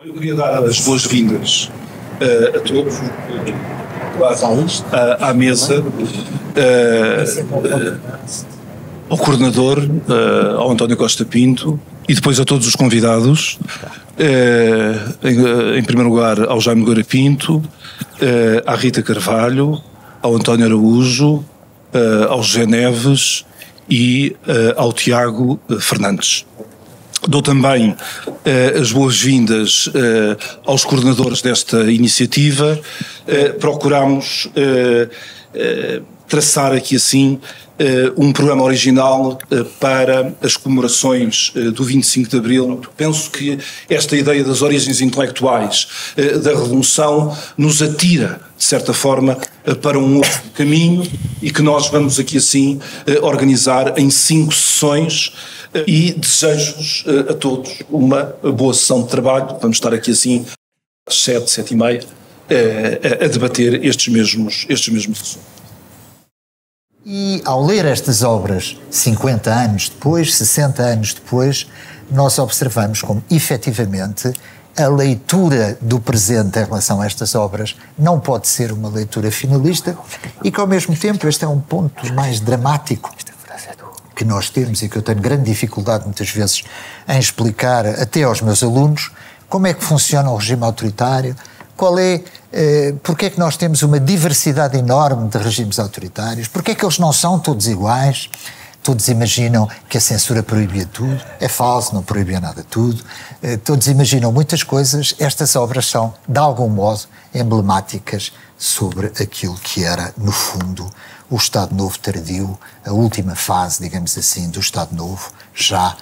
Eu queria dar as boas-vindas a todos, à mesa, ao coordenador, ao António Costa Pinto e depois a todos os convidados. Em primeiro lugar ao Jaime Nogueira Pinto, à Rita Carvalho, ao António Araújo, ao José Neves e ao Tiago Fernandes. Dou também as boas-vindas aos coordenadores desta iniciativa. Procuramos traçar aqui assim um programa original para as comemorações do 25 de Abril. Penso que esta ideia das origens intelectuais da Revolução nos atira, de certa forma, para um outro caminho e que nós vamos aqui assim organizar em 5 sessões e desejo-vos a todos uma boa sessão de trabalho. Vamos estar aqui assim às 7, 7h30 a debater estes mesmos assuntos. E ao ler estas obras 50 anos depois, 60 anos depois, nós observamos como, efetivamente, a leitura do presente em relação a estas obras não pode ser uma leitura finalista e que, ao mesmo tempo, este é um ponto mais dramático que nós temos e que eu tenho grande dificuldade, muitas vezes, em explicar até aos meus alunos como é que funciona o regime autoritário, porque é que nós temos uma diversidade enorme de regimes autoritários, porque é que eles não são todos iguais, todos imaginam que a censura proibia tudo, é falso, não proibia nada tudo, todos imaginam muitas coisas. Estas obras são, de algum modo, emblemáticas sobre aquilo que era, no fundo, o Estado Novo tardio, a última fase, digamos assim, do Estado Novo, já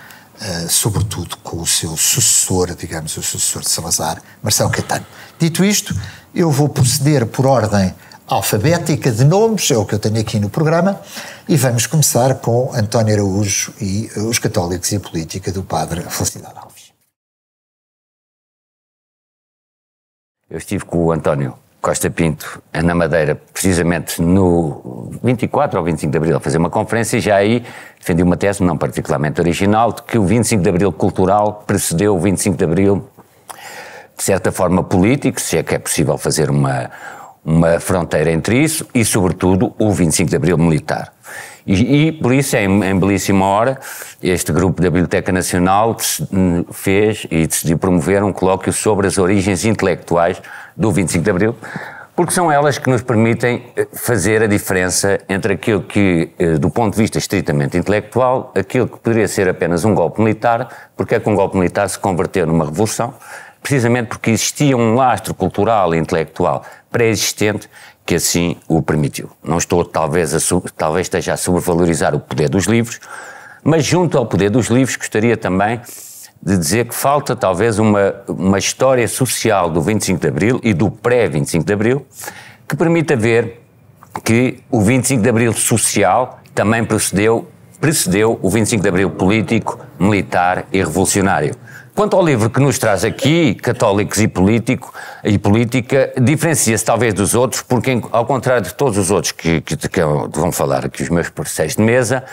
sobretudo com o seu sucessor, digamos, o sucessor de Salazar, Marcelo Caetano. Dito isto, eu vou proceder por ordem alfabética de nomes, é o que eu tenho aqui no programa, e vamos começar com António Araújo e os católicos e a política do padre Felicidade Alves. Eu estive com o António Costa Pinto na Madeira, precisamente no 24 ou 25 de Abril, a fazer uma conferência, e já aí defendi uma tese, não particularmente original, de que o 25 de Abril cultural precedeu o 25 de Abril, de certa forma, político, se é que é possível fazer uma fronteira entre isso, e, sobretudo, o 25 de Abril militar. E por isso, em belíssima hora, este grupo da Biblioteca Nacional fez e decidiu promover um colóquio sobre as origens intelectuais do 25 de Abril, porque são elas que nos permitem fazer a diferença entre aquilo que, do ponto de vista estritamente intelectual, aquilo que poderia ser apenas um golpe militar, porque é que um golpe militar se converteu numa revolução, precisamente porque existia um lastro cultural e intelectual pré-existente que assim o permitiu. Não estou talvez esteja a sobrevalorizar o poder dos livros, mas junto ao poder dos livros gostaria também de dizer que falta talvez uma história social do 25 de Abril e do pré-25 de Abril que permita ver que o 25 de Abril social também precedeu o 25 de Abril político, militar e revolucionário. Quanto ao livro que nos traz aqui, Católicos e Política, diferencia-se talvez dos outros, porque ao contrário de todos os outros que vão falar aqui os meus parceiros de mesa,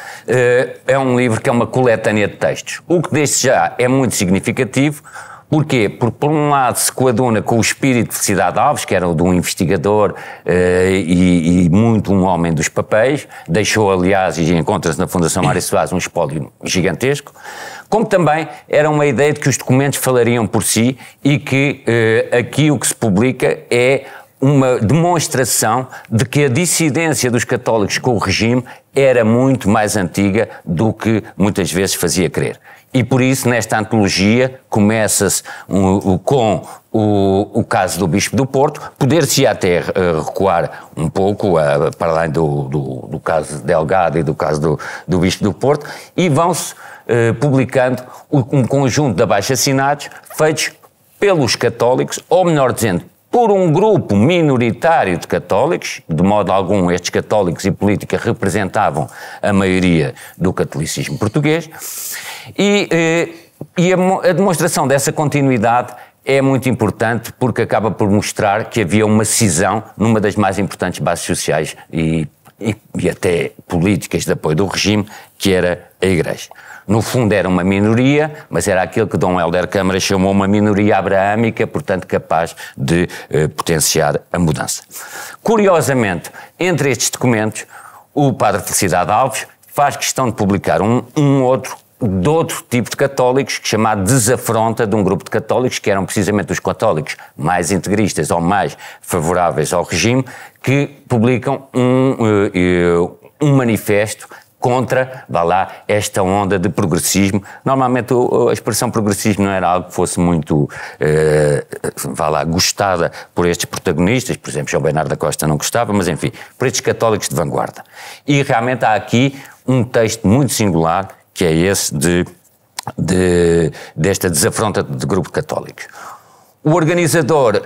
é um livro que é uma coletânea de textos. O que desde já é muito significativo. Porquê? Porque, por um lado, se coaduna com o espírito de Felicidade Alves, que era o de um investigador e muito um homem dos papéis, deixou, aliás, e encontra-se na Fundação Mário Soares, um espólio gigantesco, como também era uma ideia de que os documentos falariam por si e que aqui o que se publica é uma demonstração de que a dissidência dos católicos com o regime era muito mais antiga do que muitas vezes fazia crer. E por isso, nesta antologia, começa-se com o caso do Bispo do Porto, poder-se até recuar um pouco para além do caso Delgado e do caso do Bispo do Porto, e vão-se publicando um conjunto de abaixo-assinados feitos pelos católicos, ou melhor dizendo, por um grupo minoritário de católicos, de modo algum estes católicos e política representavam a maioria do catolicismo português, e a demonstração dessa continuidade é muito importante porque acaba por mostrar que havia uma cisão numa das mais importantes bases sociais e até políticas de apoio do regime, que era a Igreja. No fundo era uma minoria, mas era aquilo que Dom Hélder Câmara chamou uma minoria abraâmica, portanto capaz de potenciar a mudança. Curiosamente, entre estes documentos, o padre Felicidade Alves faz questão de publicar de outro tipo de católicos, chamado Desafronta, de um grupo de católicos que eram precisamente os católicos mais integristas ou mais favoráveis ao regime, que publicam um manifesto contra, vá lá, esta onda de progressismo. Normalmente a expressão progressismo não era algo que fosse muito, vá lá, gostada por estes protagonistas, por exemplo, João Bernardo da Costa não gostava, mas enfim, por estes católicos de vanguarda. E realmente há aqui um texto muito singular, que é esse desta Desafronta de grupo de católicos. O organizador,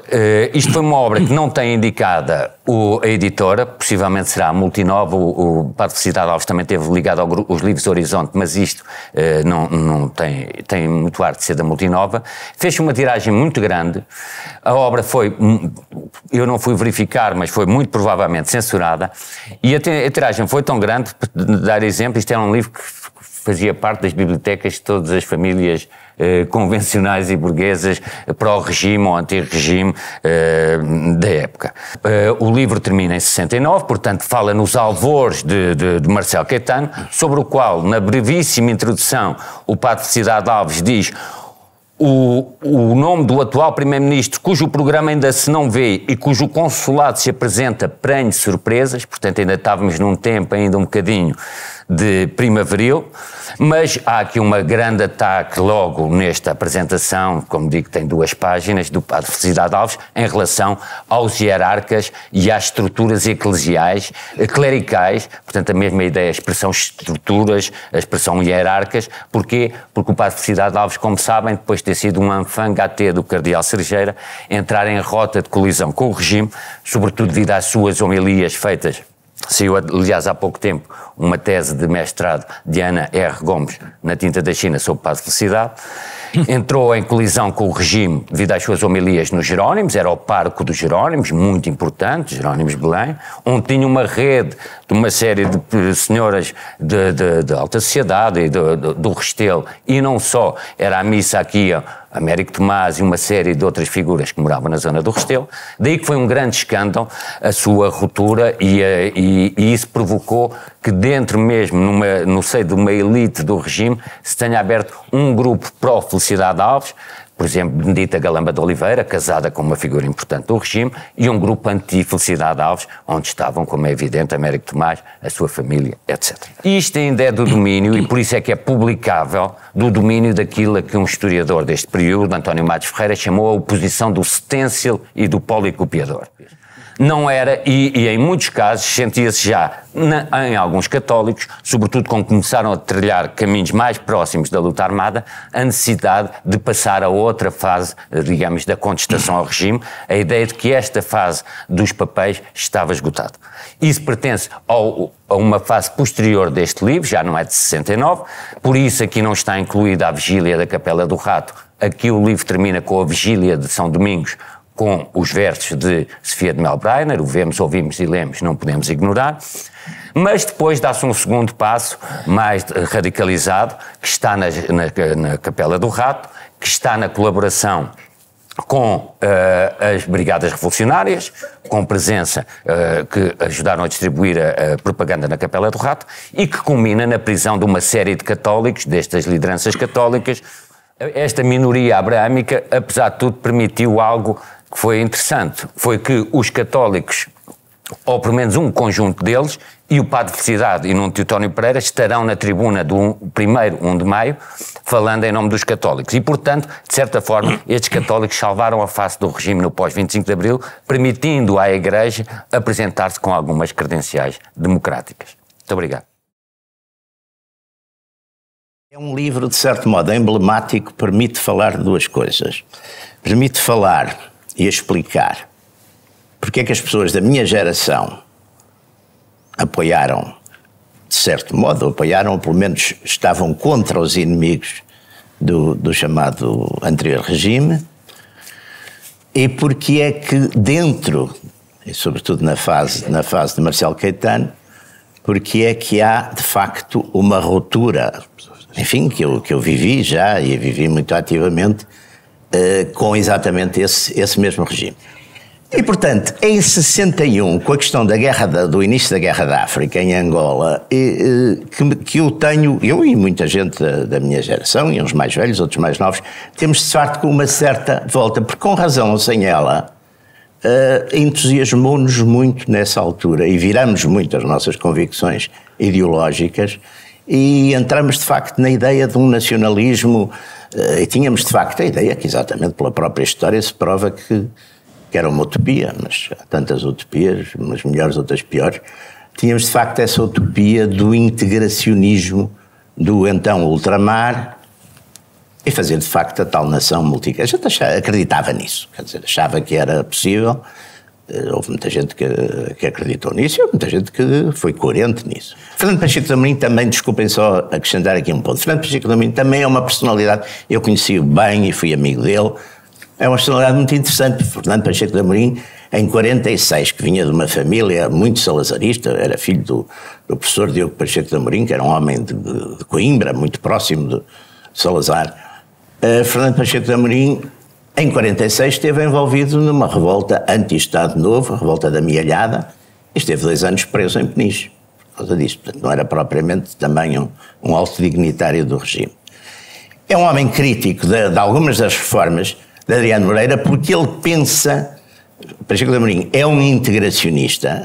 isto foi uma obra que não tem indicada a editora, possivelmente será a Multinova, o Padre Felicidade Alves também esteve ligado aos livros Horizonte, mas isto não tem muito ar de ser da Multinova. Fez uma tiragem muito grande, a obra foi, eu não fui verificar, mas foi muito provavelmente censurada, e a tiragem foi tão grande, para dar exemplo, isto era um livro que fazia parte das bibliotecas de todas as famílias convencionais e burguesas pró-regime ou anti-regime da época. O livro termina em 69, portanto fala nos alvores de Marcelo Caetano, sobre o qual, na brevíssima introdução, o padre Felicidade Alves diz o nome do atual primeiro-ministro, cujo programa ainda se não vê e cujo consulado se apresenta prenhe surpresas, portanto ainda estávamos num tempo ainda um bocadinho de primaveril, mas há aqui uma grande ataque logo nesta apresentação, como digo, tem 2 páginas, do padre Felicidade Alves, em relação aos hierarcas e às estruturas eclesiais, clericais, portanto a mesma ideia, a expressão estruturas, a expressão hierarcas. Porquê? Porque o padre Felicidade Alves, como sabem, depois de ter sido um enfant gâté do cardeal Cerejeira, entrar em rota de colisão com o regime, sobretudo devido às suas homilias feitas. Saiu, aliás, há pouco tempo, uma tese de mestrado de Ana R. Gomes na Tinta da China sobre o padre Felicidade. Entrou em colisão com o regime devido às suas homilias nos Jerónimos, era o pároco dos Jerónimos, muito importante, Jerónimos de Belém, onde tinha uma rede de uma série de senhoras de alta sociedade e do Restelo, e não só, era a missa aqui, Américo Tomás e uma série de outras figuras que moravam na zona do Restelo. Daí que foi um grande escândalo a sua ruptura e isso provocou que dentro mesmo, no seio de uma elite do regime, se tenha aberto um grupo pró-Felicidade Alves, por exemplo, Benedita Galamba de Oliveira, casada com uma figura importante do regime, e um grupo anti-Felicidade Alves, onde estavam, como é evidente, Américo Tomás, a sua família, etc. Isto ainda é do domínio, e por isso é que é publicável, do domínio daquilo a que um historiador deste período, António Matos Ferreira, chamou a oposição do stencil e do policopiador. Não era, e em muitos casos sentia-se já, em alguns católicos, sobretudo quando começaram a trilhar caminhos mais próximos da luta armada, a necessidade de passar a outra fase, digamos, da contestação ao regime, a ideia de que esta fase dos papéis estava esgotada. Isso pertence a uma fase posterior deste livro, já não é de 69, por isso aqui não está incluída a vigília da Capela do Rato. Aqui o livro termina com a vigília de São Domingos, com os versos de Sofia de Melbreiner, o vemos, ouvimos e lemos, não podemos ignorar, mas depois dá-se um segundo passo mais radicalizado, que está na Capela do Rato, que está na colaboração com as Brigadas Revolucionárias, com presença que ajudaram a distribuir a propaganda na Capela do Rato, e que culmina na prisão de uma série de católicos, destas lideranças católicas. Esta minoria abraâmica, apesar de tudo, permitiu algo que foi interessante, foi que os católicos, ou pelo menos um conjunto deles, e o padre Felicidade e Nuno Teotónio Pereira estarão na tribuna do 1º de maio, falando em nome dos católicos. E, portanto, de certa forma, estes católicos salvaram a face do regime no pós-25 de Abril, permitindo à Igreja apresentar-se com algumas credenciais democráticas. Muito obrigado. É um livro, de certo modo, emblemático, permite falar de 2 coisas. Permite falar e explicar porque é que as pessoas da minha geração apoiaram, de certo modo, apoiaram, ou pelo menos estavam contra os inimigos do chamado anterior regime, e porque é que dentro, e sobretudo na fase de Marcelo Caetano, porque é que há, de facto, uma ruptura enfim, que eu vivi já, e vivi muito ativamente, com exatamente esse mesmo regime. E, portanto, em 61, com a questão da do início da Guerra da África, em Angola, que eu tenho, eu e muita gente da minha geração, e uns mais velhos, outros mais novos, temos de facto uma certa volta, porque com razão ou sem ela, entusiasmou-nos muito nessa altura e viramos muito as nossas convicções ideológicas e entramos de facto na ideia de um nacionalismo, e tínhamos de facto a ideia que exatamente pela própria história se prova que era uma utopia, mas há tantas utopias, umas melhores, outras piores. Tínhamos de facto essa utopia do integracionismo do então ultramar e fazer de facto a tal nação multicultural. A gente acreditava nisso, quer dizer, achava que era possível. Houve muita gente que acreditou nisso e houve muita gente que foi coerente nisso. Fernando Pacheco de Amorim também, desculpem só acrescentar aqui um ponto, Fernando Pacheco de Amorim também é uma personalidade, eu conheci-o bem e fui amigo dele. É uma personalidade muito interessante. Fernando Pacheco de Amorim, em 46, que vinha de uma família muito salazarista, era filho do professor Diogo Pacheco de Amorim, que era um homem de Coimbra, muito próximo de Salazar. Fernando Pacheco de Amorim, em 46, esteve envolvido numa revolta anti-Estado Novo, a revolta da Mialhada, e esteve 2 anos preso em Peniche, por causa disso. Portanto, não era propriamente também um alto dignitário do regime. É um homem crítico de algumas das reformas de Adriano Moreira, porque ele pensa, Pacheco de Amorim é um integracionista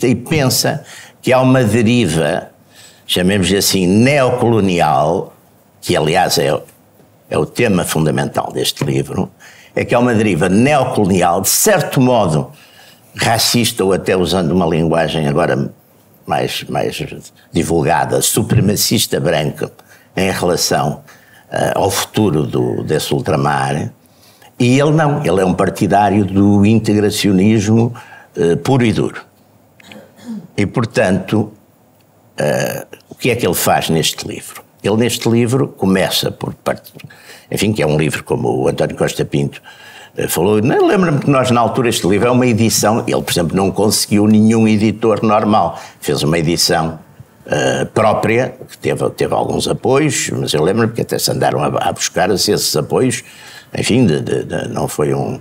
e pensa que há uma deriva, chamemos-lhe assim, neocolonial, que aliás é o tema fundamental deste livro, é que há uma deriva neocolonial, de certo modo racista, ou até usando uma linguagem agora mais divulgada, supremacista branca, em relação ao futuro desse ultramar, e ele não, ele é um partidário do integracionismo puro e duro. E, portanto, o que é que ele faz neste livro? Ele neste livro começa por parte, enfim, que é um livro como o António Costa Pinto falou, lembra-me que nós na altura este livro é uma edição, ele por exemplo não conseguiu nenhum editor normal, fez uma edição própria, que teve alguns apoios, mas eu lembro-me que até se andaram a buscar esses apoios, enfim, não foi um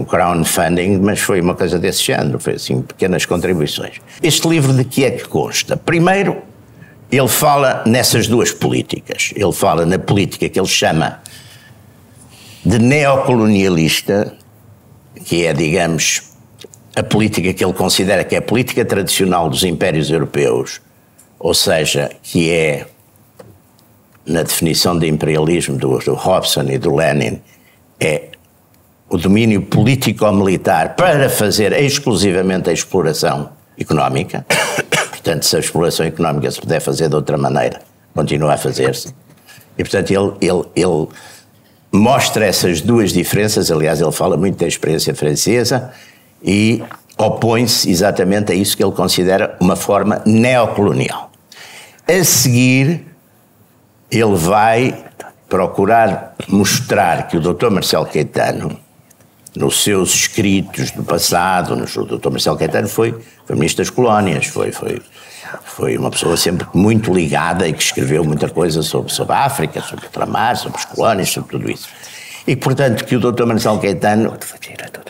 crowdfunding, mas foi uma coisa desse género, foi assim, pequenas contribuições. Este livro de que é que consta? Primeiro, ele fala nessas duas políticas, ele fala na política que ele chama de neocolonialista, que é, digamos, a política que ele considera que é a política tradicional dos impérios europeus, ou seja, que é, na definição de imperialismo do Hobson e do Lenin, é o domínio político-militar para fazer exclusivamente a exploração económica. Portanto, se a exploração económica se puder fazer de outra maneira, continua a fazer-se. E, portanto, ele mostra essas duas diferenças. Aliás, ele fala muito da experiência francesa e opõe-se exatamente a isso que ele considera uma forma neocolonial. A seguir, ele vai procurar mostrar que o Dr. Marcelo Caetano, nos seus escritos do passado, o Dr. Marcelo Caetano foi ministro das colónias, foi uma pessoa sempre muito ligada e que escreveu muita coisa sobre a África, sobre o ultramar, sobre as colónias, sobre tudo isso. E, portanto, que o Dr. Marcelo Caetano,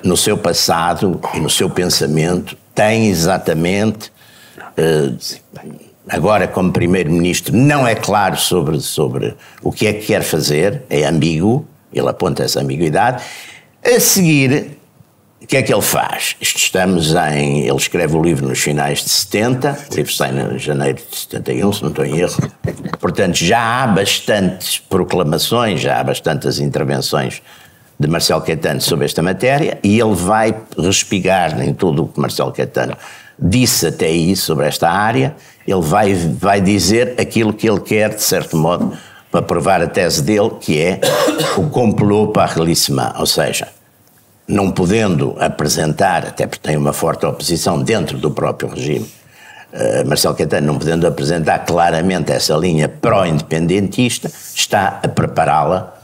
no seu passado e no seu pensamento, tem exatamente, agora como primeiro-ministro, não é claro sobre o que é que quer fazer, é ambíguo, ele aponta essa ambiguidade. A seguir, o que é que ele faz? Ele escreve o livro nos finais de 70, o livro sai em janeiro de 71, se não estou em erro. Portanto, já há bastantes proclamações, já há bastantes intervenções de Marcelo Caetano sobre esta matéria, e ele vai respigar em tudo o que Marcelo Caetano disse até aí sobre esta área. Ele vai dizer aquilo que ele quer, de certo modo, para provar a tese dele, que é o complot par l'issement, ou seja, não podendo apresentar, até porque tem uma forte oposição dentro do próprio regime, Marcelo Caetano não podendo apresentar claramente essa linha pró-independentista, está a prepará-la,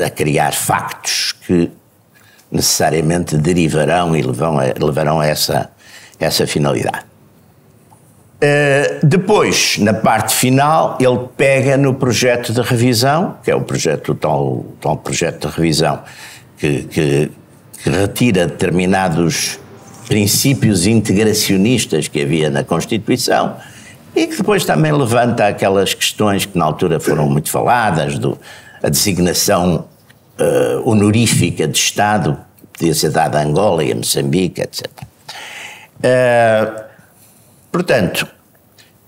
a criar factos que necessariamente derivarão e levarão a essa finalidade. Depois, na parte final, ele pega no projeto de revisão, que é o tal projeto de revisão que retira determinados princípios integracionistas que havia na Constituição e que depois também levanta aquelas questões que na altura foram muito faladas, a designação honorífica de Estado, que podia ser dada a Angola e a Moçambique, etc. Portanto,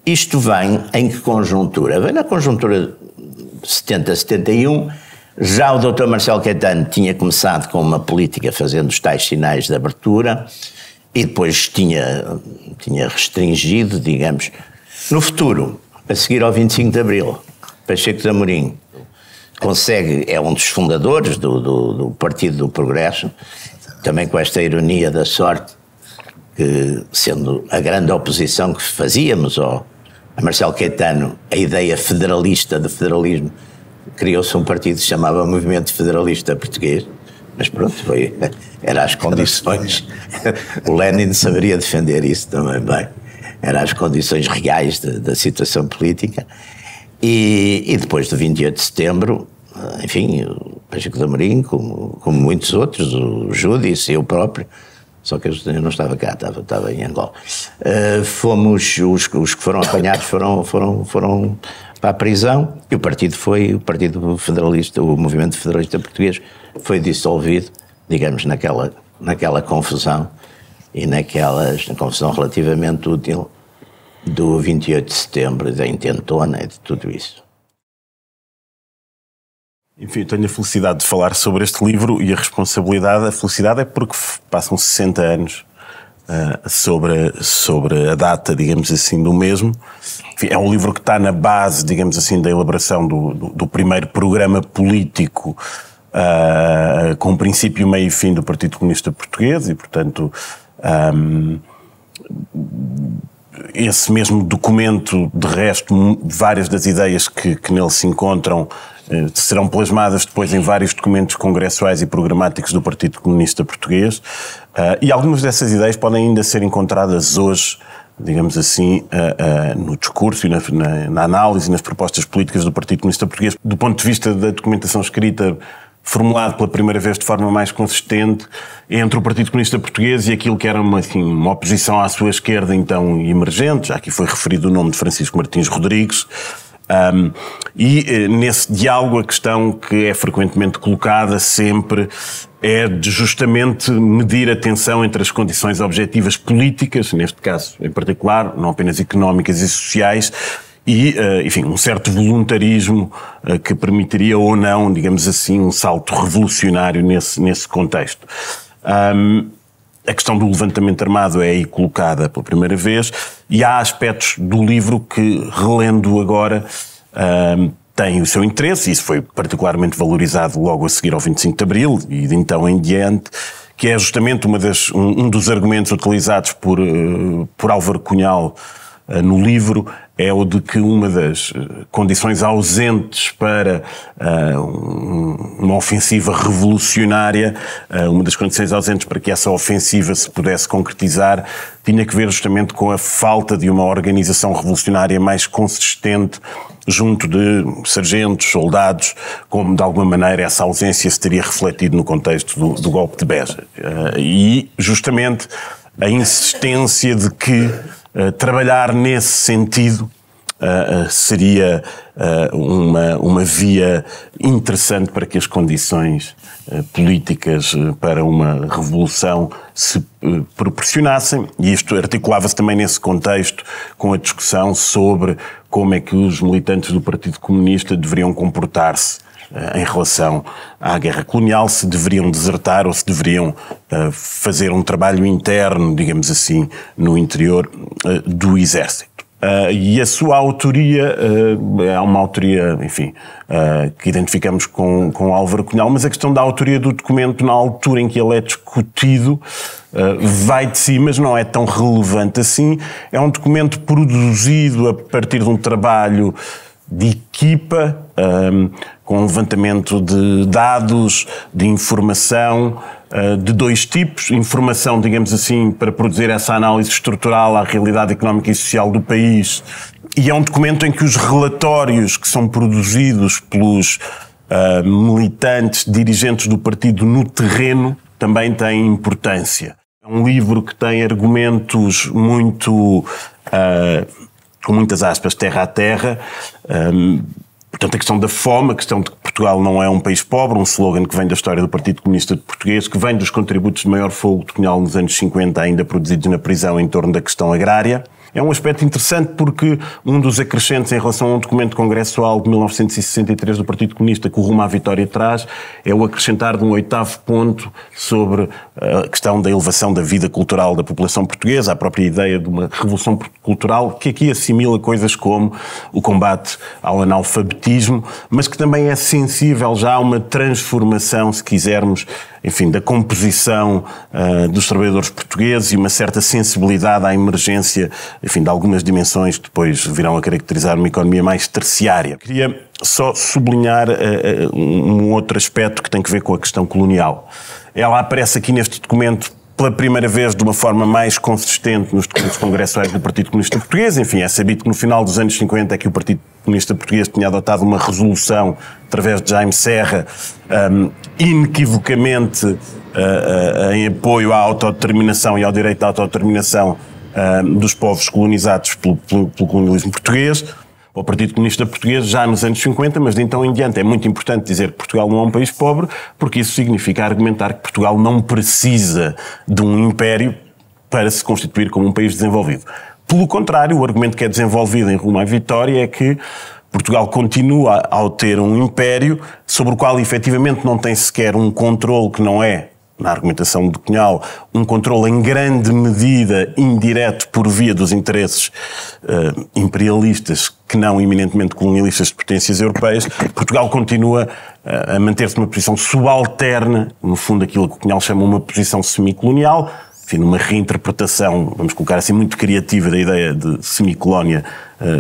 isto vem em que conjuntura? Vem na conjuntura 70-71, já o Dr. Marcelo Caetano tinha começado com uma política fazendo os tais sinais de abertura e depois tinha restringido, digamos, no futuro, a seguir ao 25 de Abril, Pacheco de Amorim é um dos fundadores do Partido do Progresso, também com esta ironia da sorte, que sendo a grande oposição que fazíamos a Marcelo Caetano, a ideia federalista de federalismo, criou-se um partido que se chamava Movimento Federalista Português, mas pronto, era as condições, o Lenin saberia defender isso também bem, eram as condições reais da situação política, e depois do 28 de setembro, enfim, o Pacheco de Amorim, como muitos outros, o Júdice e eu próprio, só que eu não estava cá, estava em Angola. Fomos, os que foram apanhados foram para a prisão e o partido federalista, o Movimento Federalista Português foi dissolvido, digamos, naquela confusão e na confusão relativamente útil do 28 de setembro, da intentona e de tudo isso. Enfim, tenho a felicidade de falar sobre este livro e a responsabilidade. A felicidade é porque passam 60 anos sobre a data, digamos assim, do mesmo. Enfim, é um livro que está na base, digamos assim, da elaboração do primeiro programa político com princípio, meio e fim do Partido Comunista Português e, portanto, esse mesmo documento, de resto, várias das ideias que nele se encontram serão plasmadas depois em vários documentos congressuais e programáticos do Partido Comunista Português, e algumas dessas ideias podem ainda ser encontradas hoje, digamos assim, no discurso e na análise e nas propostas políticas do Partido Comunista Português. Do ponto de vista da documentação escrita, formulado pela primeira vez de forma mais consistente entre o Partido Comunista Português e aquilo que era uma oposição à sua esquerda então emergente, já aqui foi referido o nome de Francisco Martins Rodrigues, e nesse diálogo a questão que é frequentemente colocada sempre é de justamente medir a tensão entre as condições objetivas políticas, neste caso em particular, não apenas económicas e sociais, e, enfim, um certo voluntarismo que permitiria ou não, digamos assim, um salto revolucionário nesse contexto. A questão do levantamento armado é aí colocada pela primeira vez e há aspectos do livro que, relendo agora, têm o seu interesse, e isso foi particularmente valorizado logo a seguir ao 25 de Abril e de então em diante, que é justamente um dos argumentos utilizados por Álvaro Cunhal no livro, é o de que uma das condições ausentes para uma ofensiva revolucionária, uma das condições ausentes para que essa ofensiva se pudesse concretizar, tinha que ver justamente com a falta de uma organização revolucionária mais consistente junto de sargentos, soldados, como de alguma maneira essa ausência se teria refletido no contexto do golpe de Beja. E justamente a insistência de que trabalhar nesse sentido seria uma via interessante para que as condições políticas para uma revolução se proporcionassem, e isto articulava-se também nesse contexto com a discussão sobre como é que os militantes do Partido Comunista deveriam comportar-se em relação à guerra colonial, se deveriam desertar ou se deveriam fazer um trabalho interno, digamos assim, no interior do Exército. E a sua autoria é uma autoria, enfim, que identificamos com Álvaro Cunhal, mas a questão da autoria do documento na altura em que ele é discutido vai de si, mas não é tão relevante assim. É um documento produzido a partir de um trabalho de equipa, com levantamento de dados, de informação, de dois tipos. Informação, digamos assim, para produzir essa análise estrutural à realidade económica e social do país. E é um documento em que os relatórios que são produzidos pelos militantes, dirigentes do partido no terreno, também têm importância. É um livro que tem argumentos muito, com muitas aspas, terra a terra. Portanto, a questão da fome, a questão de que Portugal não é um país pobre, um slogan que vem da história do Partido Comunista Português, que vem dos contributos de maior fogo de Cunhal nos anos 50, ainda produzidos na prisão em torno da questão agrária. É um aspecto interessante porque um dos acrescentos em relação a um documento congressual de 1963 do Partido Comunista que o Rumo à Vitória traz é o acrescentar de um 8º ponto sobre a questão da elevação da vida cultural da população portuguesa, a própria ideia de uma revolução cultural que aqui assimila coisas como o combate ao analfabetismo, mas que também é sensível já a uma transformação, se quisermos, enfim, da composição dos trabalhadores portugueses e uma certa sensibilidade à emergência, enfim, de algumas dimensões que depois virão a caracterizar uma economia mais terciária. Queria só sublinhar um outro aspecto que tem que ver com a questão colonial. Ela aparece aqui neste documento pela primeira vez de uma forma mais consistente nos documentos congressuais do Partido Comunista Português. Enfim, é sabido que no final dos anos 50 é que o Partido Comunista Português tinha adotado uma resolução, através de Jaime Serra, inequivocamente em apoio à autodeterminação e ao direito à autodeterminação dos povos colonizados pelo colonialismo português. O Partido Comunista Português já nos anos 50, mas de então em diante é muito importante dizer que Portugal não é um país pobre, porque isso significa argumentar que Portugal não precisa de um império para se constituir como um país desenvolvido. Pelo contrário, o argumento que é desenvolvido em Rumo à Vitória é que Portugal continua ao ter um império sobre o qual efetivamente não tem sequer um controle que não é, na argumentação de Cunhal, um controle em grande medida indireto por via dos interesses imperialistas que não eminentemente colonialistas de potências europeias. Portugal continua a manter-se numa posição subalterna, no fundo aquilo que Cunhal chama uma posição semicolonial, enfim, numa reinterpretação, vamos colocar assim, muito criativa da ideia de semicolónia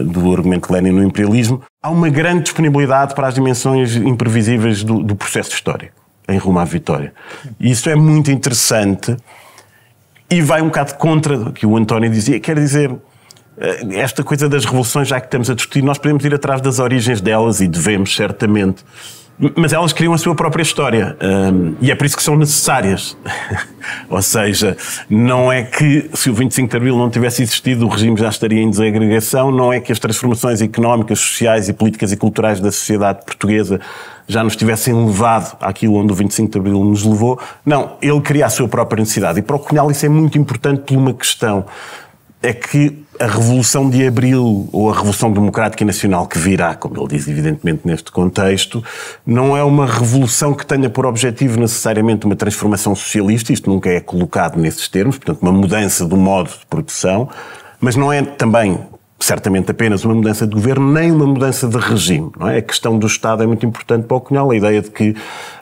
do argumento de Lenin no imperialismo. Há uma grande disponibilidade para as dimensões imprevisíveis do processo histórico em Rumo à Vitória. E isso é muito interessante e vai um bocado contra o que o António dizia. Quer dizer, esta coisa das revoluções, já que estamos a discutir, nós podemos ir atrás das origens delas e devemos, certamente. Mas elas criam a sua própria história e é por isso que são necessárias. Ou seja, não é que se o 25 de Abril não tivesse existido o regime já estaria em desagregação, não é que as transformações económicas, sociais e políticas e culturais da sociedade portuguesa já nos tivessem levado àquilo onde o 25 de Abril nos levou. Não, ele cria a sua própria necessidade. E para o Cunhal isso é muito importante por uma questão. É que a Revolução de Abril, ou a Revolução Democrática e Nacional que virá, como ele diz evidentemente neste contexto, não é uma revolução que tenha por objetivo necessariamente uma transformação socialista, isto nunca é colocado nesses termos, portanto uma mudança do modo de produção, mas não é também, certamente, apenas uma mudança de governo, nem uma mudança de regime, não é? A questão do Estado é muito importante para o Cunhal, a ideia de que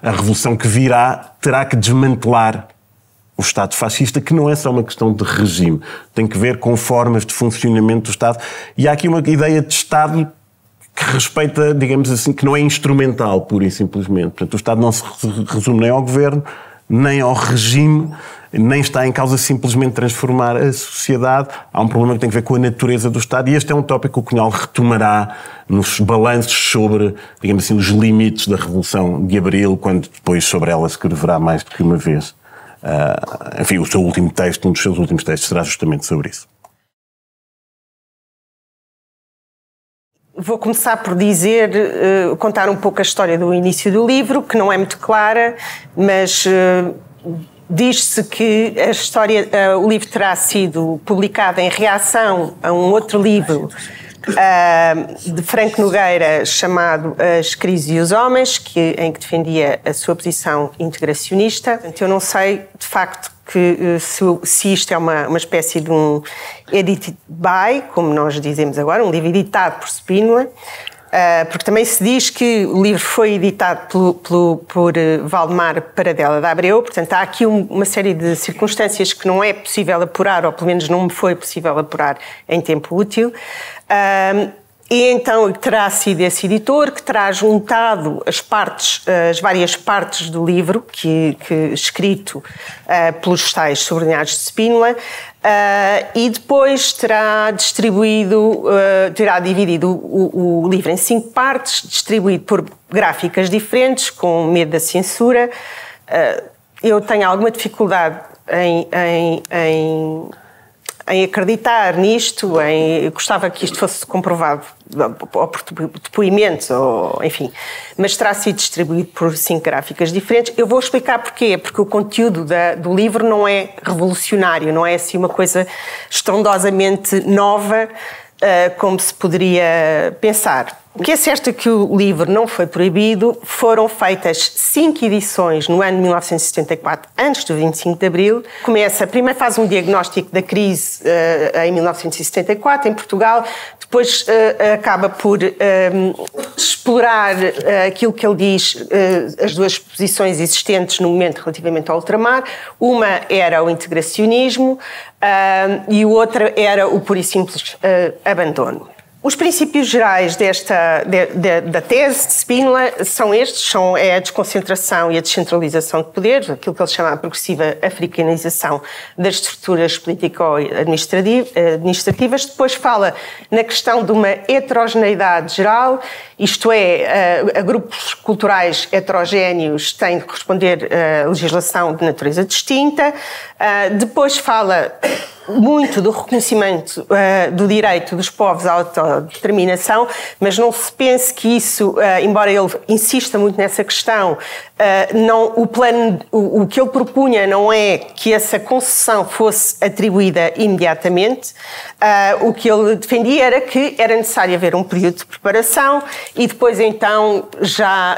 a revolução que virá terá que desmantelar o Estado fascista, que não é só uma questão de regime, tem que ver com formas de funcionamento do Estado. E há aqui uma ideia de Estado que respeita, digamos assim, que não é instrumental, pura e simplesmente. Portanto, o Estado não se resume nem ao governo, nem ao regime, nem está em causa simplesmente transformar a sociedade. Há um problema que tem a ver com a natureza do Estado e este é um tópico que o Cunhal retomará nos balanços sobre, digamos assim, os limites da Revolução de Abril, quando depois sobre ela escreverá mais do que uma vez. Enfim, o seu último texto, um dos seus últimos textos, será justamente sobre isso. Vou começar por dizer, contar um pouco a história do início do livro, que não é muito clara, mas diz-se que a história, o livro terá sido publicado em reação a um outro livro de Franco Nogueira chamado As Crises e os Homens, em que defendia a sua posição integracionista. Eu não sei, de facto, se isto é uma espécie de um edited by, como nós dizemos agora, um livro editado por Spínola, porque também se diz que o livro foi editado por Valdemar Paradela de Abreu, portanto há aqui uma série de circunstâncias que não é possível apurar, ou pelo menos não me foi possível apurar em tempo útil. E então terá sido esse editor que terá juntado as várias partes do livro, que escrito pelos tais subordinados de Spínola, e depois terá dividido o livro em 5 partes, distribuído por gráficas diferentes, com medo da censura. Eu tenho alguma dificuldade em acreditar nisto, gostava que isto fosse comprovado por depoimentos, enfim, mas terá sido distribuído por 5 gráficas diferentes. Eu vou explicar porquê, porque o conteúdo do livro não é revolucionário, não é assim uma coisa estrondosamente nova, como se poderia pensar. O que é certo é que o livro não foi proibido, foram feitas 5 edições no ano de 1974, antes do 25 de Abril. Primeiro faz um diagnóstico da crise em 1974, em Portugal, depois acaba por explorar aquilo que ele diz, as 2 posições existentes no momento relativamente ao ultramar. Uma era o integracionismo e a outra era o puro e simples abandono. Os princípios gerais da tese de Spínola são estes, são a desconcentração e a descentralização de poderes, aquilo que ele chama a progressiva africanização das estruturas político-administrativas. Depois fala na questão de uma heterogeneidade geral, isto é, a grupos culturais heterogéneos têm de corresponder a legislação de natureza distinta. Depois fala muito do reconhecimento do direito dos povos à autodeterminação, mas não se pense que isso, embora ele insista muito nessa questão, o que ele propunha não é que essa concessão fosse atribuída imediatamente. O que ele defendia era que era necessário haver um período de preparação e depois então, já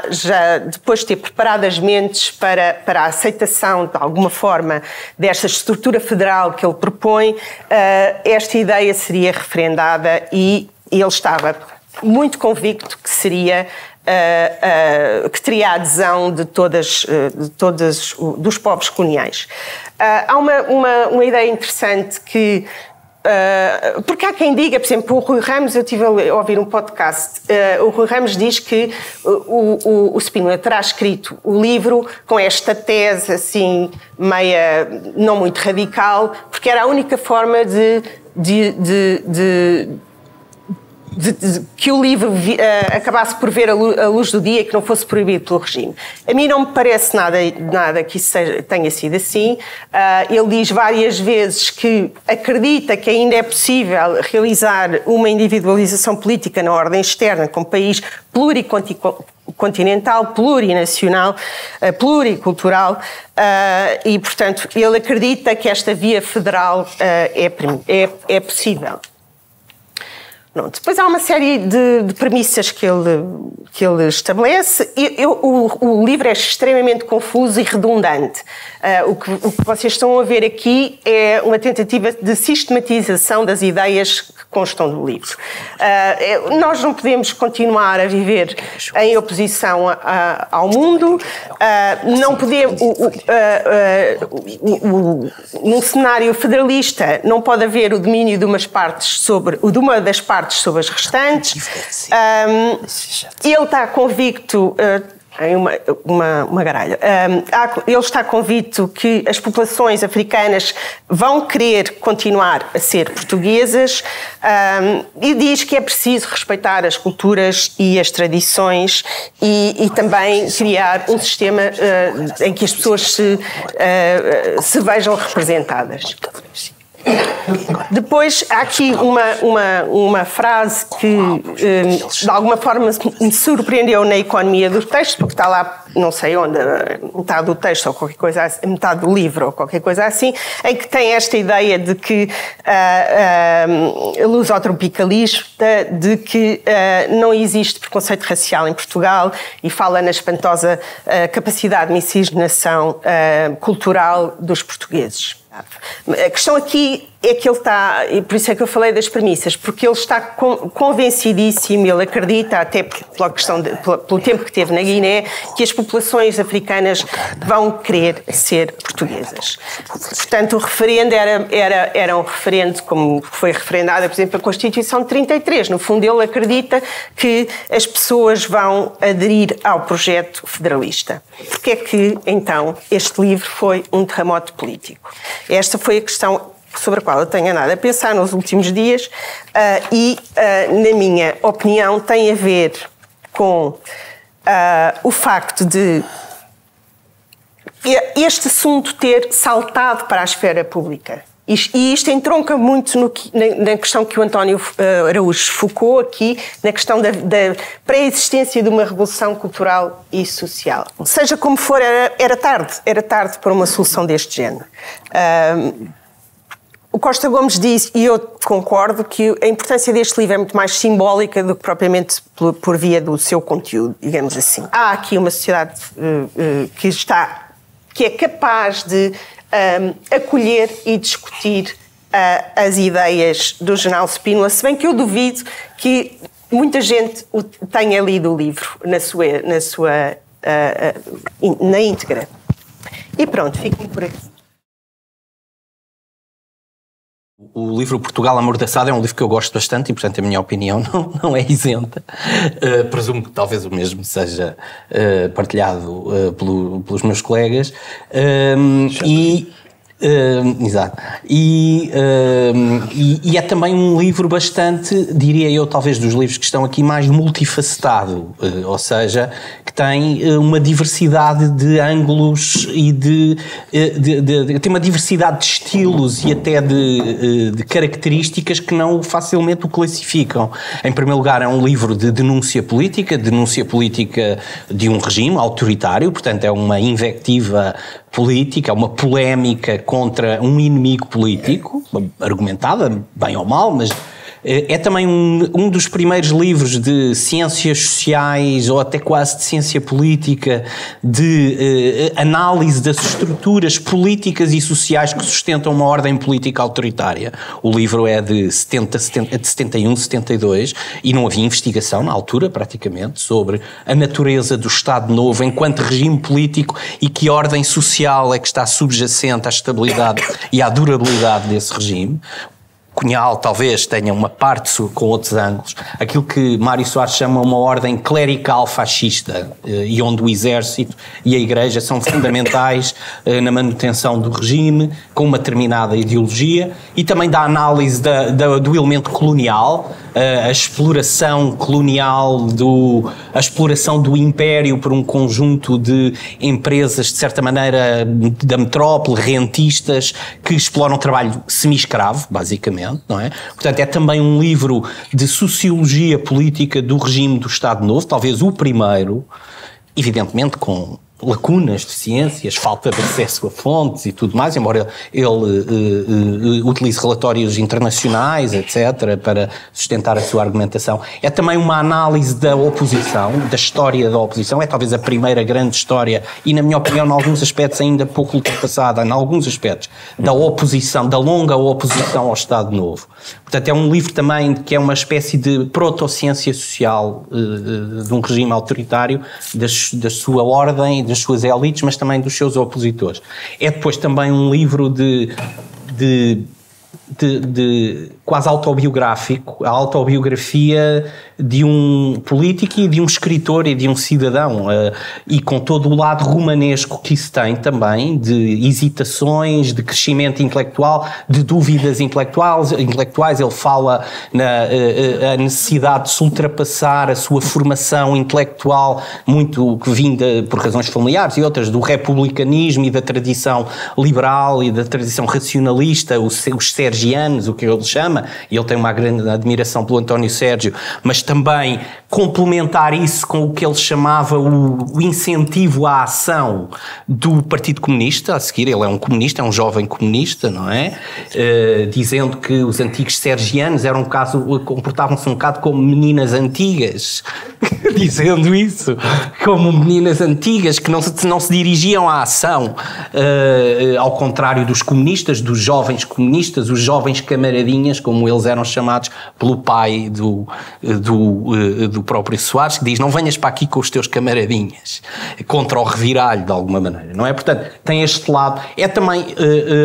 depois de ter preparado as mentes para a aceitação de alguma forma desta estrutura federal que ele propõe, esta ideia seria referendada e ele estava muito convicto que que teria a adesão de todos dos povos coloniais. Há uma ideia interessante que porque há quem diga, por exemplo, o Rui Ramos, eu estive a ouvir um podcast, o Rui Ramos diz que o Spínola terá escrito o livro com esta tese assim, meia, não muito radical, porque era a única forma que o livro acabasse por ver a luz do dia e que não fosse proibido pelo regime. A mim não me parece nada que isso tenha sido assim. Ele diz várias vezes que acredita que ainda é possível realizar uma individualização política na ordem externa com um país pluricontinental, plurinacional, pluricultural e, portanto, ele acredita que esta via federal é possível. Não. Depois há uma série de premissas que ele estabelece. O livro é extremamente confuso e redundante. O que vocês estão a ver aqui é uma tentativa de sistematização das ideias que constam do livro. Nós não podemos continuar a viver em oposição ao mundo. Não podemos, num cenário federalista não pode haver o domínio de uma das partes sobre as restantes. Ele está convicto, uma garalha, ele está convicto que as populações africanas vão querer continuar a ser portuguesas e diz que é preciso respeitar as culturas e as tradições e também criar um sistema em que as pessoas se vejam representadas. Depois há aqui uma frase que de alguma forma me surpreendeu na economia do texto, porque está lá, não sei onde, metade do texto ou qualquer coisa assim, metade do livro ou qualquer coisa assim, em que tem esta ideia de que lusotropicalista, de que não existe preconceito racial em Portugal e fala na espantosa capacidade de miscigenação cultural dos portugueses. A questão aqui é que ele está, e por isso é que eu falei das premissas, porque ele está convencidíssimo, ele acredita, até pela questão pelo tempo que teve na Guiné, que as populações africanas vão querer ser portuguesas. Portanto, o referendo era um referendo, como foi referendada, por exemplo, a Constituição de 33. No fundo, ele acredita que as pessoas vão aderir ao projeto federalista. Porque é que, então, este livro foi um terremoto político? Esta foi a questão sobre a qual eu tenho andado a pensar nos últimos dias e, na minha opinião, tem a ver com o facto de este assunto ter saltado para a esfera pública. E isto entronca muito na questão que o António Araújo focou aqui, na questão da pré-existência de uma revolução cultural e social. Seja como for, era tarde para uma solução deste género. O Costa Gomes diz, e eu concordo, que a importância deste livro é muito mais simbólica do que propriamente por via do seu conteúdo, digamos assim. Há aqui uma sociedade que é capaz de acolher e discutir as ideias do General Spínola, se bem que eu duvido que muita gente tenha lido o livro na íntegra. E pronto, fiquem por aqui. O livro Portugal Amordaçado é um livro que eu gosto bastante e, portanto, a minha opinião não é isenta. Presumo que talvez o mesmo seja partilhado pelos meus colegas. Exato. E é também um livro bastante, diria eu, talvez dos livros que estão aqui, mais multifacetado, ou seja, que tem uma diversidade de ângulos e tem uma diversidade de estilos e até de características que não facilmente o classificam. Em primeiro lugar, é um livro de denúncia política de um regime autoritário, portanto é uma invectiva política, uma polémica contra um inimigo político, argumentada, bem ou mal, mas é também um dos primeiros livros de ciências sociais ou até quase de ciência política, de análise das estruturas políticas e sociais que sustentam uma ordem política autoritária. O livro é de 71, 72 e não havia investigação na altura, praticamente, sobre a natureza do Estado Novo enquanto regime político e que ordem social é que está subjacente à estabilidade e à durabilidade desse regime. Cunhal talvez tenha uma parte com outros ângulos, aquilo que Mário Soares chama uma ordem clerical fascista, e onde o exército e a igreja são fundamentais na manutenção do regime, com uma determinada ideologia, e também da análise do elemento colonial, a exploração colonial, a exploração do império por um conjunto de empresas, de certa maneira, da metrópole, rentistas, que exploram o trabalho semi-escravo, basicamente. Não é? Portanto, é também um livro de sociologia política do regime do Estado Novo, talvez o primeiro, evidentemente com lacunas, deficiências, falta de acesso a fontes e tudo mais, embora ele utilize relatórios internacionais, etc., para sustentar a sua argumentação. É também uma análise da oposição, da história da oposição, é talvez a primeira grande história e, na minha opinião, em alguns aspectos ainda pouco ultrapassada, em alguns aspectos, da oposição, da longa oposição ao Estado Novo. Portanto, é um livro também que é uma espécie de protociência social de um regime autoritário, da sua ordem, das suas elites, mas também dos seus opositores. É depois também um livro de quase autobiográfico, a autobiografia de um político e de um escritor e de um cidadão, e com todo o lado romanesco que isso tem também, de hesitações, de crescimento intelectual, de dúvidas intelectuais. Ele fala na necessidade de se ultrapassar a sua formação intelectual, muito que vinda por razões familiares e outras, do republicanismo e da tradição liberal e da tradição racionalista, os sergianos, o que ele chama, e ele tem uma grande admiração pelo António Sérgio, mas também complementar isso com o que ele chamava o incentivo à ação do Partido Comunista. A seguir, ele é um comunista, é um jovem comunista, não é? Dizendo que os antigos sergianos eram comportavam-se um bocado como meninas antigas. dizendo isso, como meninas antigas que não se dirigiam à ação, ao contrário dos comunistas, dos jovens comunistas, os jovens camaradinhas, como eles eram chamados pelo pai do próprio Soares, que diz: não venhas para aqui com os teus camaradinhas, contra o reviralho, de alguma maneira, não é? Portanto, tem este lado. É também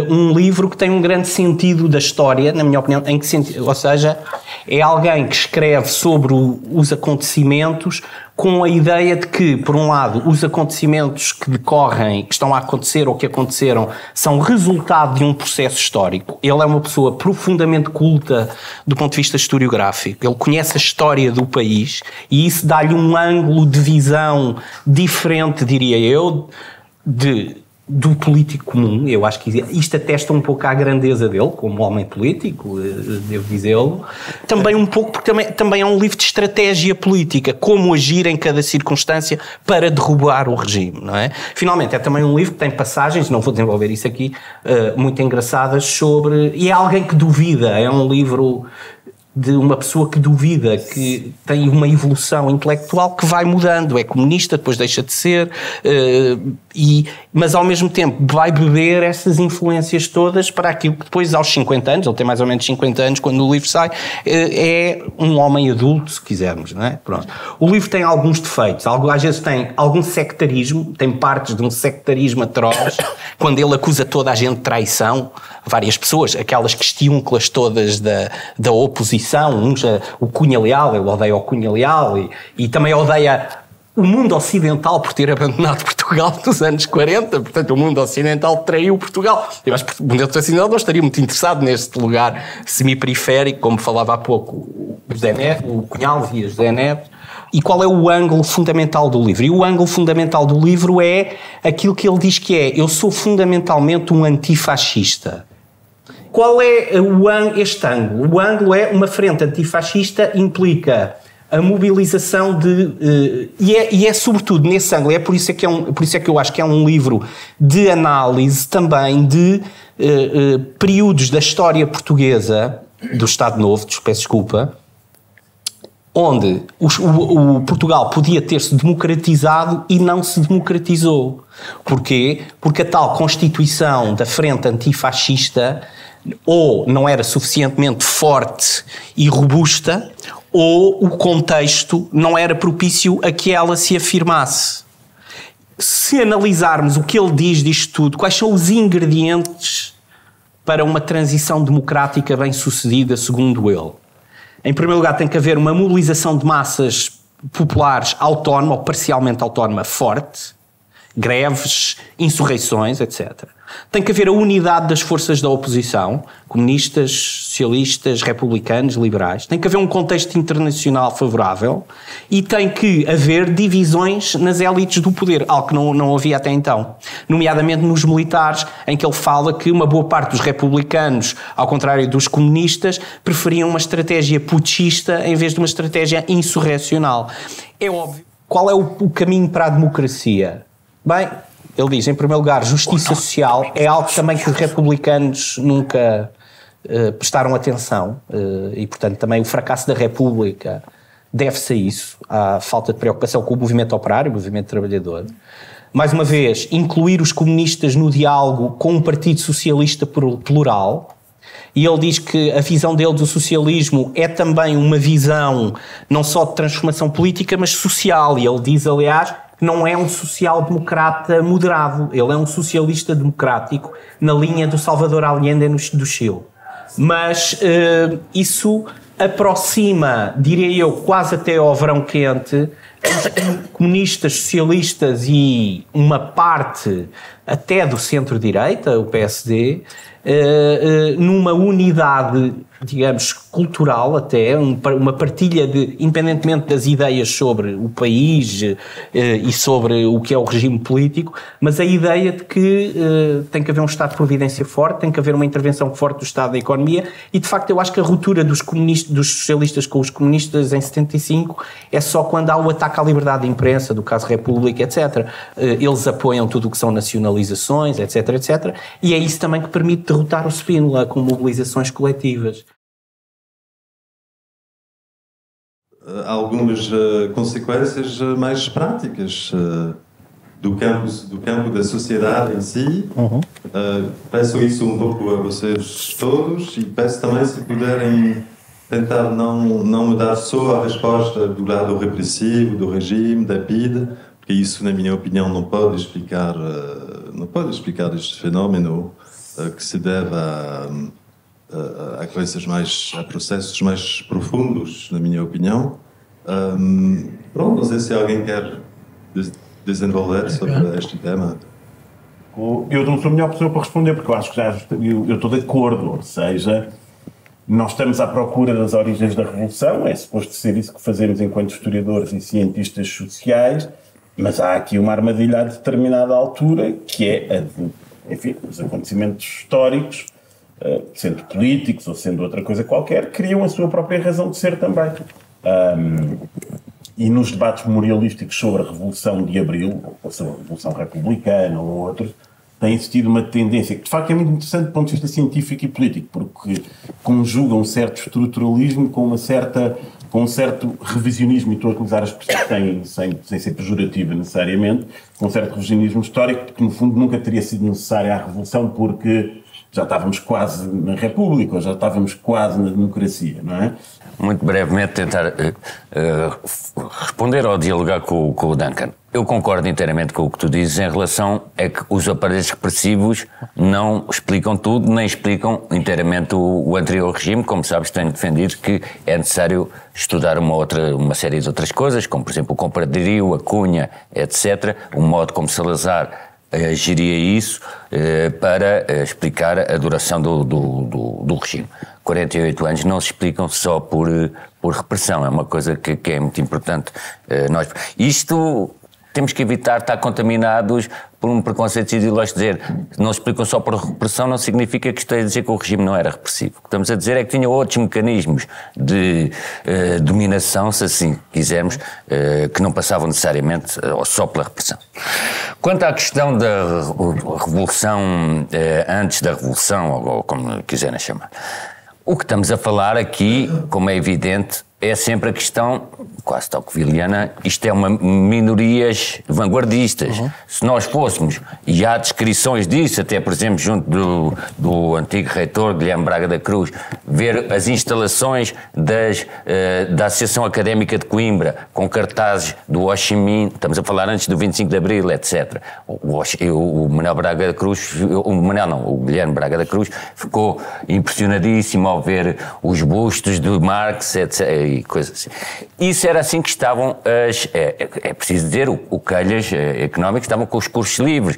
um livro que tem um grande sentido da história, na minha opinião, em que sentido, ou seja, é alguém que escreve sobre os acontecimentos com a ideia de que, por um lado, os acontecimentos que decorrem, que estão a acontecer ou que aconteceram, são resultado de um processo histórico. Ele é uma pessoa profundamente culta do ponto de vista historiográfico. Ele conhece a história do país e isso dá-lhe um ângulo de visão diferente, diria eu, do político comum. Eu acho que isto atesta um pouco à grandeza dele, como homem político, devo dizê-lo. Também um pouco, porque também é um livro de estratégia política, como agir em cada circunstância para derrubar o regime, não é? Finalmente, é também um livro que tem passagens, não vou desenvolver isso aqui, muito engraçadas sobre... E é alguém que duvida, é um livro de uma pessoa que duvida, que tem uma evolução intelectual que vai mudando, é comunista, depois deixa de ser, mas ao mesmo tempo vai beber essas influências todas para aquilo que depois, aos 50 anos, ele tem mais ou menos 50 anos quando o livro sai, é um homem adulto, se quisermos, não é? Pronto. O livro tem alguns defeitos, às vezes tem algum sectarismo, tem partes de um sectarismo atroz, quando ele acusa toda a gente de traição, várias pessoas, aquelas questiúnculas todas da oposição, o Cunha Leal, ele odeia o Cunha Leal e também odeia o mundo ocidental por ter abandonado Portugal nos anos 40, portanto o mundo ocidental traiu Portugal. Eu acho que o mundo ocidental não estaria muito interessado neste lugar semi-periférico, como falava há pouco o Cunhal e o José Neves. E qual é o ângulo fundamental do livro? E o ângulo fundamental do livro é aquilo que ele diz que é: eu sou fundamentalmente um antifascista. Qual é este ângulo? O ângulo é uma frente antifascista, implica a mobilização e é sobretudo nesse ângulo, por isso é que eu acho que é um livro de análise também de períodos da história portuguesa, do Estado Novo, peço desculpa, onde o Portugal podia ter-se democratizado e não se democratizou. Porquê? Porque a tal constituição da frente antifascista ou não era suficientemente forte e robusta, ou o contexto não era propício a que ela se afirmasse. Se analisarmos o que ele diz disto tudo, quais são os ingredientes para uma transição democrática bem-sucedida, segundo ele? Em primeiro lugar, tem que haver uma mobilização de massas populares autónoma ou parcialmente autónoma forte, greves, insurreições, etc. Tem que haver a unidade das forças da oposição, comunistas, socialistas, republicanos, liberais. Tem que haver um contexto internacional favorável e tem que haver divisões nas élites do poder, algo que não havia até então. Nomeadamente nos militares, em que ele fala que uma boa parte dos republicanos, ao contrário dos comunistas, preferiam uma estratégia putschista em vez de uma estratégia insurrecional. É óbvio. Qual é o caminho para a democracia? Bem, ele diz, em primeiro lugar, justiça social é algo também que os republicanos nunca prestaram atenção e, portanto, também o fracasso da República deve-se a isso, à falta de preocupação com o movimento operário, o movimento trabalhador. Mais uma vez, incluir os comunistas no diálogo com um partido socialista plural. E ele diz que a visão dele do socialismo é também uma visão não só de transformação política, mas social. E ele diz, aliás, que não é um social-democrata moderado, ele é um socialista democrático na linha do Salvador Allende do Chile. Mas isso aproxima, diria eu, quase até ao verão quente, comunistas, socialistas e uma parte até do centro-direita, o PSD, numa unidade, digamos, cultural até, uma partilha independentemente das ideias sobre o país e sobre o que é o regime político, mas a ideia de que tem que haver um Estado de providência forte, tem que haver uma intervenção forte do Estado da economia e, de facto, eu acho que a ruptura dos socialistas com os comunistas em 75 é só quando há o ataque à liberdade de imprensa, do caso República, etc. Eles apoiam tudo o que são nacionalizações, etc, etc, e é isso também que permite derrotar o Spínola com mobilizações coletivas. algumas consequências mais práticas do campo da sociedade em si. Peço isso um pouco a vocês todos e peço também se puderem tentar não me dar só a resposta do lado repressivo, do regime, da PIDE, porque isso, na minha opinião, não pode explicar este fenómeno que se deve a coisas a processos mais profundos, na minha opinião. Pronto, não sei se alguém quer desenvolver sobre este tema. Eu não sou a melhor pessoa para responder, porque eu acho que eu estou de acordo, ou seja, nós estamos à procura das origens da Revolução, é suposto ser isso que fazemos enquanto historiadores e cientistas sociais, mas há aqui uma armadilha a determinada altura, que é a de, enfim, os acontecimentos históricos, sendo políticos ou sendo outra coisa qualquer, criam a sua própria razão de ser também. E nos debates memorialísticos sobre a Revolução de Abril, ou sobre a Revolução Republicana ou outros, tem existido uma tendência que de facto é muito interessante do ponto de vista científico e político, porque conjuga um certo estruturalismo com um certo revisionismo, e estou a utilizar a expressão sem ser pejorativa necessariamente, com um certo revisionismo histórico que no fundo nunca teria sido necessário à Revolução, porque já estávamos quase na República, ou já estávamos quase na democracia, não é? Muito brevemente tentar responder ou dialogar com o Duncan. Eu concordo inteiramente com o que tu dizes em relação a que os aparelhos repressivos não explicam tudo, nem explicam inteiramente o anterior regime. Como sabes, tenho defendido que é necessário estudar uma série de outras coisas, como por exemplo o compadrio, a Cunha, etc., o modo como Salazar geria isso para explicar a duração do regime. 48 anos não se explicam só por repressão, é uma coisa que é muito importante. Isto temos que evitar estar contaminados por um preconceito ideológico. Dizer que não se explicam só por repressão não significa que esteja a dizer que o regime não era repressivo. O que estamos a dizer é que tinha outros mecanismos de dominação, se assim quisermos, que não passavam necessariamente só pela repressão. Quanto à questão da revolução, antes da revolução, ou como quiserem chamar, o que estamos a falar aqui, como é evidente, é sempre a questão, quase tocqueviliana, isto é minorias vanguardistas. Se nós fôssemos, e há descrições disso, até por exemplo junto do antigo reitor Guilherme Braga da Cruz, ver as instalações da Associação Académica de Coimbra, com cartazes do Ho Chi Minh, estamos a falar antes do 25 de Abril, etc. O Manuel Braga da Cruz, o Guilherme Braga da Cruz, ficou impressionadíssimo ao ver os bustos de Marx, etc., e coisas assim. Isso era assim que estavam é preciso dizer, o calhas económicos estavam com os cursos livres.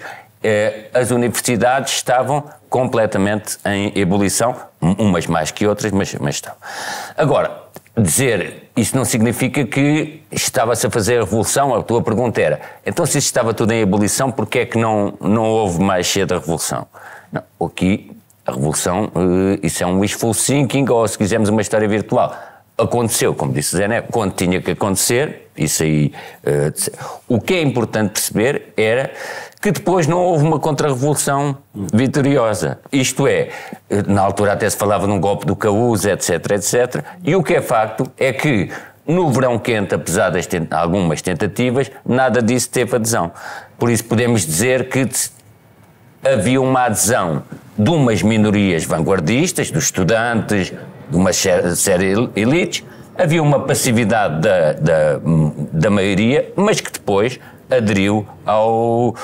As universidades estavam completamente em ebulição, umas mais que outras, mas estavam. Agora, dizer isso não significa que estava-se a fazer a revolução. A tua pergunta era, então se isso estava tudo em ebulição, porquê é que não houve mais cedo a revolução? Não, aqui a revolução, isso é um wishful thinking, ou se quisermos uma história virtual. Aconteceu, como disse Zé Neves, quando tinha que acontecer, isso aí. O que é importante perceber era que depois não houve uma contra-revolução vitoriosa. Isto é, na altura até se falava num golpe do Caús, etc, etc. E o que é facto é que no verão quente, apesar de algumas tentativas, nada disso teve adesão. Por isso podemos dizer que havia uma adesão de umas minorias vanguardistas, dos estudantes, de uma série de elites, havia uma passividade da maioria, mas que depois aderiu ao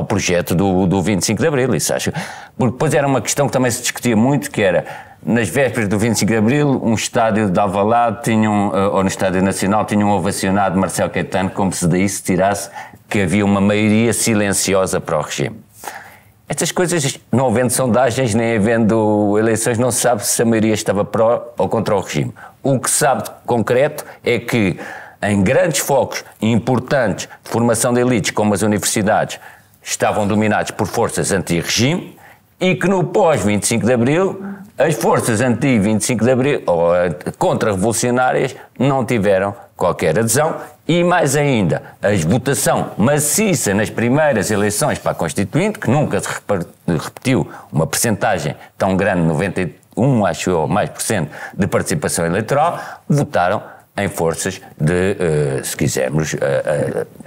projeto do 25 de Abril. Isso acho. Porque depois era uma questão que também se discutia muito, que era, nas vésperas do 25 de Abril, um estádio de Alvalade, ou no Estádio Nacional, tinham ovacionado Marcelo Caetano, como se daí se tirasse que havia uma maioria silenciosa para o regime. Estas coisas, não havendo sondagens nem havendo eleições, não se sabe se a maioria estava pró ou contra o regime. O que se sabe de concreto é que em grandes focos importantes de formação de elites, como as universidades, estavam dominados por forças anti-regime e que no pós-25 de Abril as forças anti-25 de Abril ou contra-revolucionárias não tiveram qualquer adesão. E mais ainda, a votação maciça nas primeiras eleições para a Constituinte, que nunca se repetiu uma percentagem tão grande, acho eu, mais por cento de participação eleitoral, votaram em forças de, se quisermos,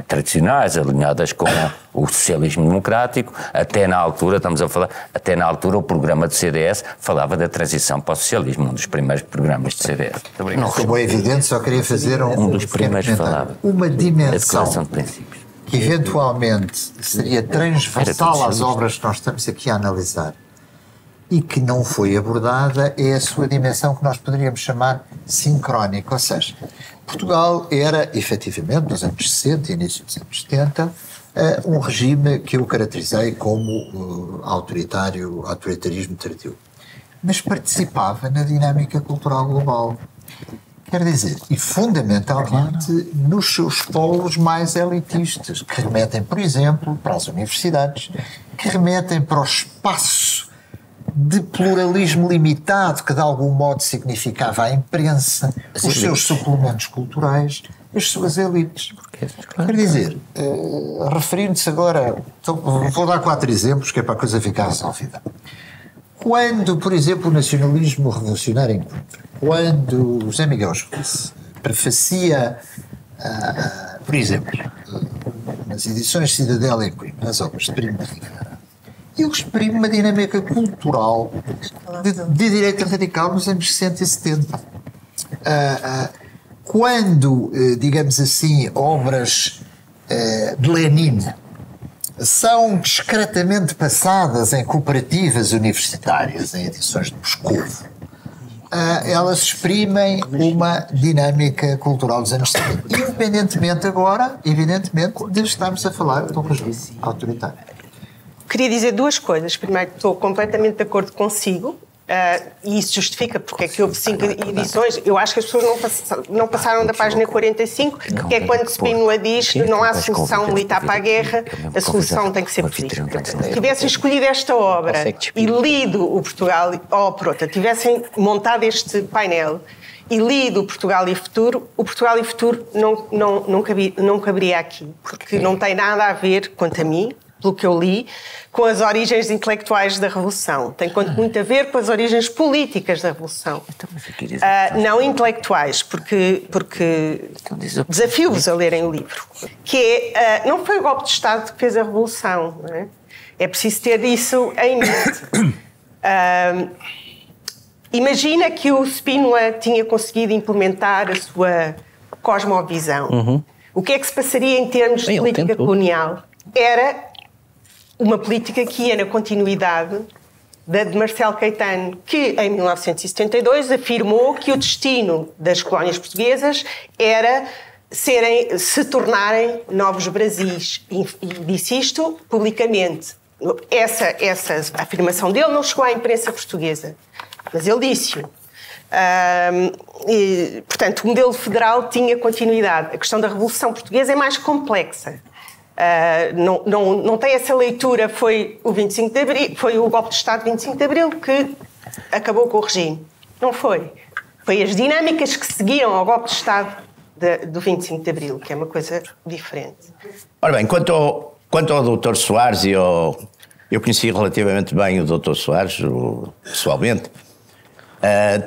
tradicionais, alinhadas com o socialismo democrático. Até na altura o programa do CDS falava da transição para o socialismo, um dos primeiros programas do CDS. Não, como é evidente, só queria fazer um dos primeiros falava. Uma dimensão a declaração de princípios, que eventualmente seria transversal às obras que nós estamos aqui a analisar e que não foi abordada é a sua dimensão que nós poderíamos chamar sincrónica, ou seja, Portugal era efetivamente nos anos 60 e início dos anos 70 um regime que eu caracterizei como autoritarismo tardio, mas participava na dinâmica cultural global. Quer dizer, e fundamentalmente nos seus polos mais elitistas, que remetem, por exemplo, para as universidades, que remetem para o espaço de pluralismo limitado que de algum modo significava a imprensa, os seus suplementos culturais, as suas elites. Quer dizer, referindo-se agora, então, vou dar 4 exemplos que é para a coisa ficar resolvida. Quando, por exemplo, o nacionalismo revolucionário em Coimbra, quando José Miguel Juiz prefacia, por exemplo, nas edições Cidadela em Coimbra, nas obras de Primo de Rivera, ele exprime uma dinâmica cultural de direita radical nos anos 60 e 70. Quando, digamos assim, obras de Lenin são discretamente passadas em cooperativas universitárias, em edições de Moscovo, elas exprimem uma dinâmica cultural dos anos 70, independentemente agora, evidentemente, de estarmos a falar de um regime autoritário. Queria dizer 2 coisas. Primeiro, estou completamente de acordo consigo, e isso justifica porque é que houve 5 edições. Eu acho que as pessoas não passaram da página 45, que é quando Spínola diz que não há solução militar para a guerra, a solução tem que ser política. Se tivessem escolhido esta obra e lido o Portugal, tivessem montado este painel e lido o Portugal e Futuro, o Portugal e Futuro não caberia aqui, porque não tem nada a ver, quanto a mim, pelo que eu li, com as origens intelectuais da Revolução. Tem quanto muito a ver com as origens políticas da Revolução. Não intelectuais, porque desafio-vos a lerem o livro. Que não foi o golpe de Estado que fez a Revolução. Não é? É preciso ter isso em mente. Imagina que o Spínola tinha conseguido implementar a sua cosmovisão. O que é que se passaria em termos de política colonial? Era uma política que ia na continuidade da de Marcelo Caetano, que em 1972 afirmou que o destino das colónias portuguesas era se tornarem novos Brasis. E disse isto publicamente. Essa afirmação dele não chegou à imprensa portuguesa, mas ele disse-o. Portanto, o modelo federal tinha continuidade. A questão da Revolução Portuguesa é mais complexa. Não tem essa leitura, foi o 25 de Abril, foi o golpe de Estado de 25 de Abril que acabou com o regime. Não foi. Foi as dinâmicas que seguiram ao golpe de Estado do 25 de Abril, que é uma coisa diferente. Ora bem, quanto ao Dr. Soares, eu conheci relativamente bem o Dr. Soares, pessoalmente.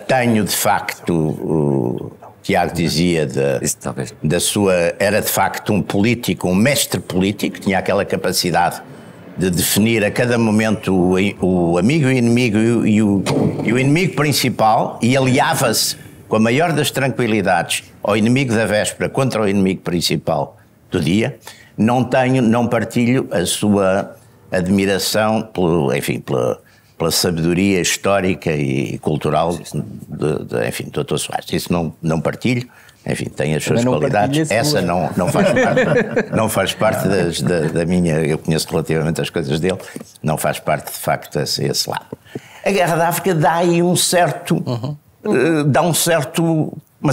Tenho, de facto, Tiago dizia da sua... Era, de facto, um político, um mestre político, tinha aquela capacidade de definir a cada momento o amigo e o inimigo e o inimigo principal, e aliava-se com a maior das tranquilidades ao inimigo da véspera contra o inimigo principal do dia. Não partilho a sua admiração pela sabedoria histórica e cultural do Dr. Soares. Isso não partilho. Enfim, tem as suas qualidades. Essa não faz parte da minha... Eu conheço relativamente as coisas dele. Não faz parte, de facto, esse lado. A Guerra da África dá aí uma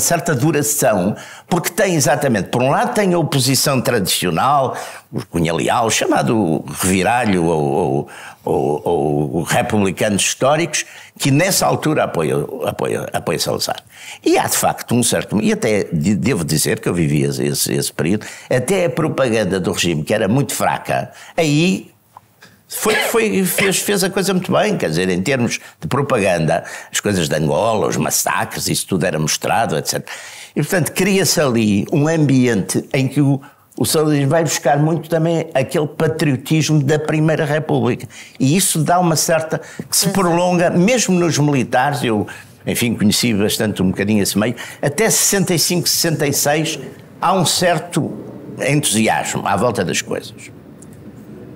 certa duração, porque tem exatamente, por um lado tem a oposição tradicional, o Cunha Leal, chamado reviralho ou republicanos históricos, que nessa altura apoia Salazar. E há de facto e até devo dizer que eu vivi esse período, até a propaganda do regime, que era muito fraca, aí fez a coisa muito bem, quer dizer, em termos de propaganda, as coisas de Angola, os massacres, isso tudo era mostrado, etc. E, portanto, cria-se ali um ambiente em que o socialismo vai buscar muito também aquele patriotismo da Primeira República. E isso dá uma certa... que se prolonga, mesmo nos militares, eu, enfim, conheci bastante um bocadinho esse meio, até 65, 66, há um certo entusiasmo à volta das coisas.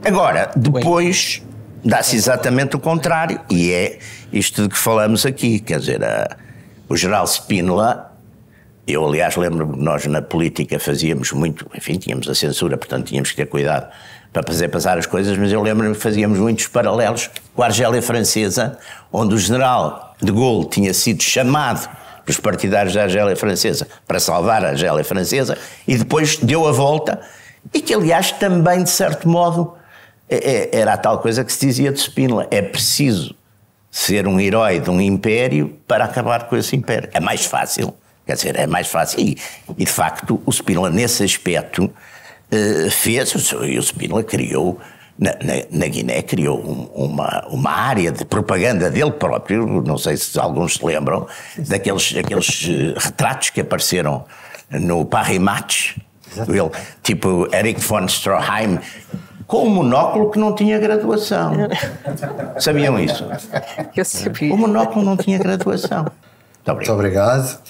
Agora, depois dá-se exatamente o contrário, e é isto de que falamos aqui, quer dizer, o general Spínola, eu aliás lembro-me que nós na política fazíamos muito, enfim, tínhamos a censura, portanto tínhamos que ter cuidado para fazer passar as coisas, mas eu lembro-me que fazíamos muitos paralelos com a Argélia Francesa, onde o general de Gaulle tinha sido chamado pelos partidários da Argélia Francesa para salvar a Argélia Francesa, e depois deu a volta, e que aliás também de certo modo era a tal coisa que se dizia de Spínola, é preciso ser um herói de um império para acabar com esse império. É mais fácil, quer dizer, é mais fácil. E de facto o Spínola nesse aspecto fez, e o Spínola criou, na Guiné criou uma área de propaganda dele próprio, não sei se alguns se lembram, daqueles retratos que apareceram no Paris Match, ele, tipo Erich von Stroheim, com um monóculo que não tinha graduação. Sabiam isso? Eu sabia. O monóculo não tinha graduação. Muito obrigado.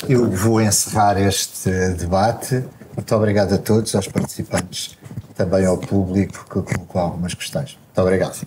Eu vou encerrar este debate. Muito obrigado a todos, aos participantes, também ao público que colocou algumas questões. Muito obrigado.